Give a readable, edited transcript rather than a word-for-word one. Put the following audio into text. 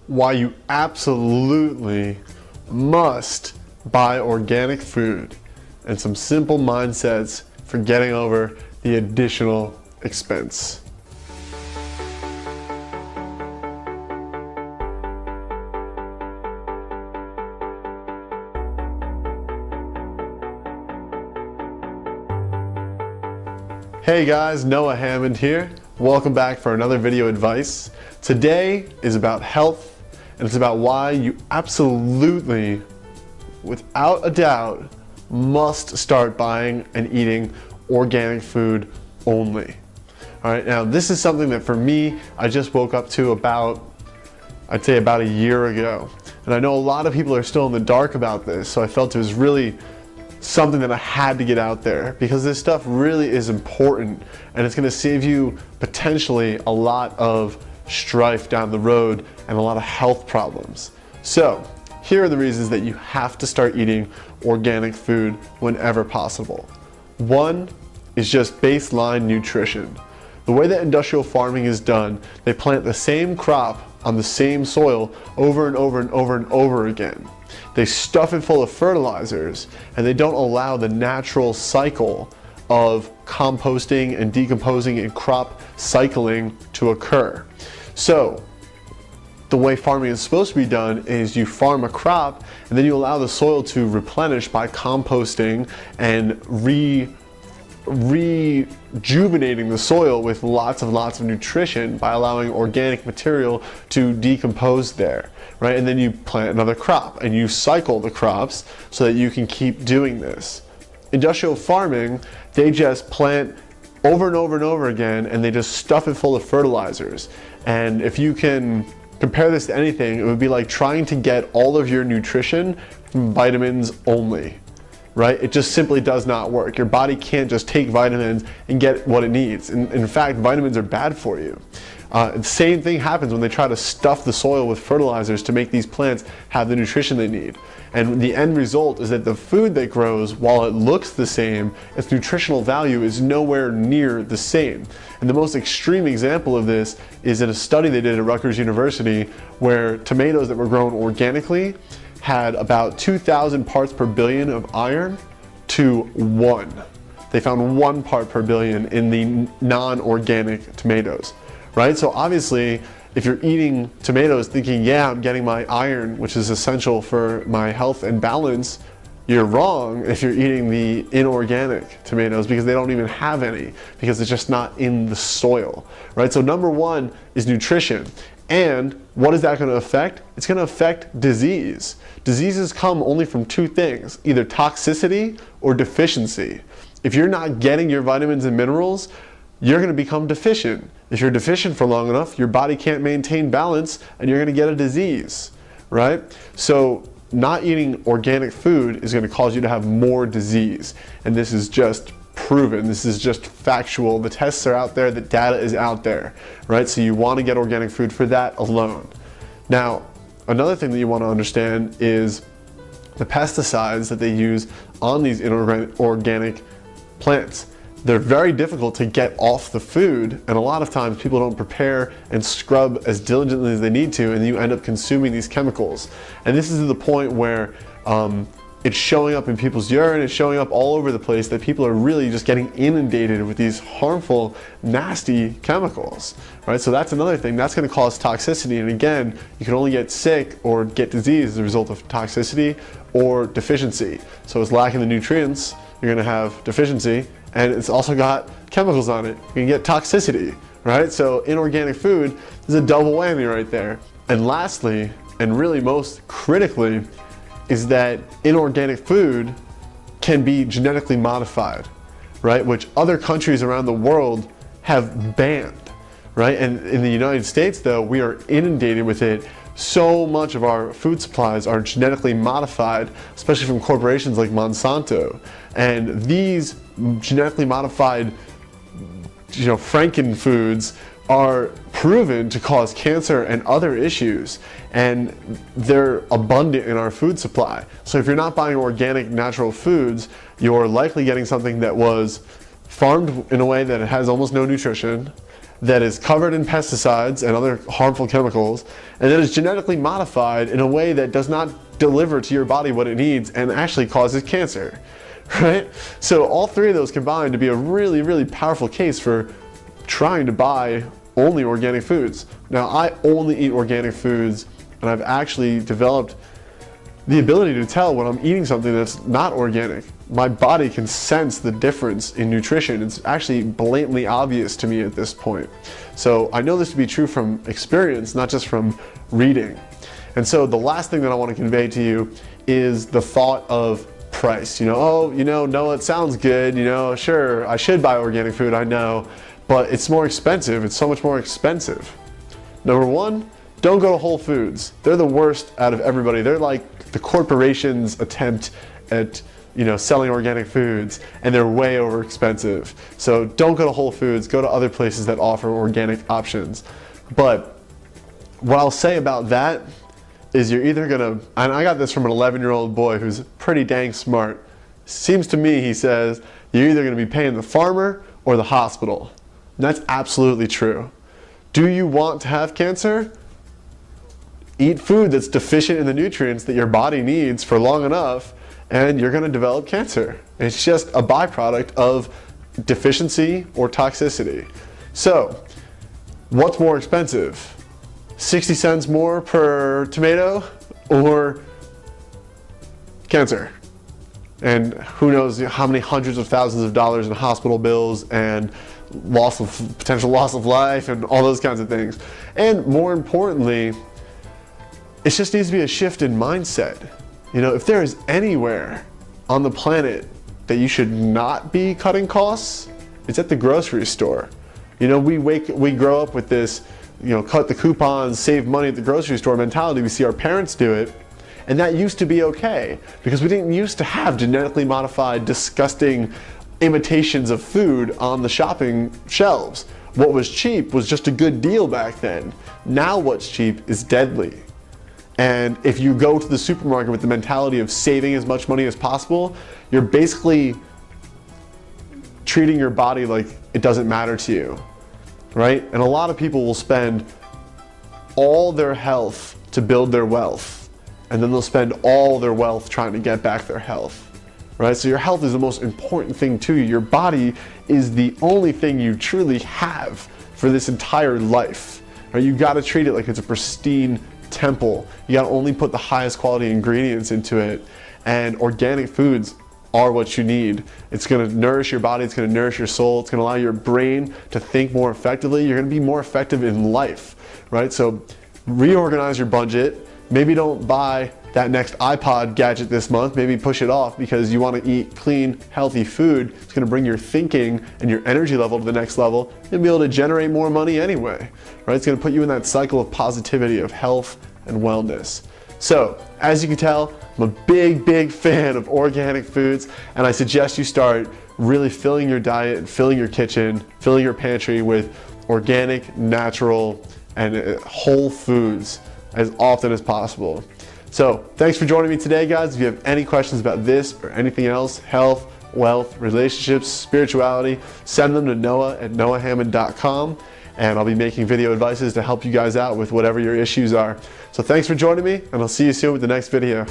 why you absolutely must buy organic food, and some simple mindsets for getting over the additional expense. Hey guys, Noah Hammond here. Welcome back for another video advice. Today is about health, and it's about why you absolutely, without a doubt, must start buying and eating organic food only. All right, now this is something that for me, I just woke up to I'd say about a year ago. And I know a lot of people are still in the dark about this, so I felt it was really something that I had to get out there, because this stuff really is important and it's going to save you potentially a lot of strife down the road and a lot of health problems. So here are the reasons that you have to start eating organic food whenever possible. One is just baseline nutrition. The way that industrial farming is done, they plant the same crop on the same soil over and over and over and over again. They stuff it full of fertilizers, and they don't allow the natural cycle of composting and decomposing and crop cycling to occur. So the way farming is supposed to be done is you farm a crop and then you allow the soil to replenish by composting and rejuvenating the soil with lots of nutrition by allowing organic material to decompose there, right? And then you plant another crop and you cycle the crops so that you can keep doing this. Industrial farming, they just plant over and over and over again, and they just stuff it full of fertilizers. And if you can compare this to anything, it would be like trying to get all of your nutrition from vitamins only. Right? It just simply does not work. Your body can't just take vitamins and get what it needs. In fact, vitamins are bad for you. The same thing happens when they try to stuff the soil with fertilizers to make these plants have the nutrition they need. And the end result is that the food that grows, while it looks the same, its nutritional value is nowhere near the same. And the most extreme example of this is in a study they did at Rutgers University, where tomatoes that were grown organically had about 2,000 parts per billion of iron to 1. They found 1 part per billion in the non-organic tomatoes, right? So obviously, if you're eating tomatoes thinking, yeah, I'm getting my iron, which is essential for my health and balance, you're wrong if you're eating the inorganic tomatoes, because they don't even have any, because it's just not in the soil, right? So number one is nutrition. And what is that going to affect? It's going to affect disease. Diseases come only from two things, either toxicity or deficiency. If you're not getting your vitamins and minerals, you're going to become deficient. If you're deficient for long enough, your body can't maintain balance and you're going to get a disease, right? So not eating organic food is going to cause you to have more disease. And this is just proven. This is just factual. The tests are out there, the data is out there, right? So you want to get organic food for that alone. Now, another thing that you want to understand is the pesticides that they use on these inorganic plants. They're very difficult to get off the food, and a lot of times people don't prepare and scrub as diligently as they need to, and you end up consuming these chemicals. And this is to the point where it's showing up in people's urine, it's showing up all over the place, that people are really just getting inundated with these harmful, nasty chemicals, right? So that's another thing, that's going to cause toxicity. And again, you can only get sick or get disease as a result of toxicity or deficiency. So it's lacking the nutrients, you're going to have deficiency, and it's also got chemicals on it. You can get toxicity, right? So inorganic food is a double whammy right there. And lastly, and really most critically, is that inorganic food can be genetically modified, right? Which other countries around the world have banned, right? And in the United States, though, we are inundated with it. So much of our food supplies are genetically modified, especially from corporations like Monsanto. And these genetically modified, Franken foods are proven to cause cancer and other issues, and they're abundant in our food supply. So if you're not buying organic, natural foods, you're likely getting something that was farmed in a way that it has almost no nutrition, that is covered in pesticides and other harmful chemicals, and that is genetically modified in a way that does not deliver to your body what it needs and actually causes cancer, right? So all three of those combine to be a really, really powerful case for trying to buy only organic foods. Now, I only eat organic foods, and I've actually developed the ability to tell when I'm eating something that's not organic. My body can sense the difference in nutrition. It's actually blatantly obvious to me at this point. So I know this to be true from experience, not just from reading. And so the last thing that I want to convey to you is the thought of price. Oh, Noah, it sounds good, sure, I should buy organic food, I know, but it's more expensive. It's so much more expensive. Number one, don't go to Whole Foods. They're the worst out of everybody. They're like the corporation's attempt at selling organic foods, and they're way over expensive. So don't go to Whole Foods, go to other places that offer organic options. But what I'll say about that is you're either gonna, and I got this from an 11-year-old boy who's pretty dang smart. Seems to me, he says, you're either gonna be paying the farmer or the hospital. And that's absolutely true. Do you want to have cancer? Eat food that's deficient in the nutrients that your body needs for long enough, and you're going to develop cancer. It's just a byproduct of deficiency or toxicity. So, what's more expensive? 60 cents more per tomato or cancer? And who knows how many hundreds of thousands of dollars in hospital bills and potential loss of life and all those kinds of things. And more importantly, it just needs to be a shift in mindset. If there is anywhere on the planet that you should not be cutting costs, it's at the grocery store. We grow up with this, cut the coupons, save money at the grocery store mentality. We see our parents do it, and that used to be okay because we didn't used to have genetically modified, disgusting imitations of food on the shopping shelves. What was cheap was just a good deal back then. Now what's cheap is deadly. And if you go to the supermarket with the mentality of saving as much money as possible, you're basically treating your body like it doesn't matter to you, right? And a lot of people will spend all their health to build their wealth, and then they'll spend all their wealth trying to get back their health, right? So your health is the most important thing to you. Your body is the only thing you truly have for this entire life, right? You gotta treat it like it's a pristine temple. You gotta only put the highest quality ingredients into it, and organic foods are what you need. It's gonna nourish your body, it's gonna nourish your soul, it's gonna allow your brain to think more effectively. You're gonna be more effective in life, right? So reorganize your budget. Maybe don't buy that next iPod gadget this month. Maybe push it off because you want to eat clean, healthy food. It's going to bring your thinking and your energy level to the next level and be able to generate more money anyway, right? It's going to put you in that cycle of positivity, of health and wellness. So, as you can tell, I'm a big, big fan of organic foods, and I suggest you start really filling your diet and filling your kitchen, filling your pantry with organic, natural, and whole foods as often as possible. So thanks for joining me today, guys. If you have any questions about this or anything else, health, wealth, relationships, spirituality, send them to noah@noahhammond.com, and I'll be making video advices to help you guys out with whatever your issues are. So thanks for joining me, and I'll see you soon with the next video.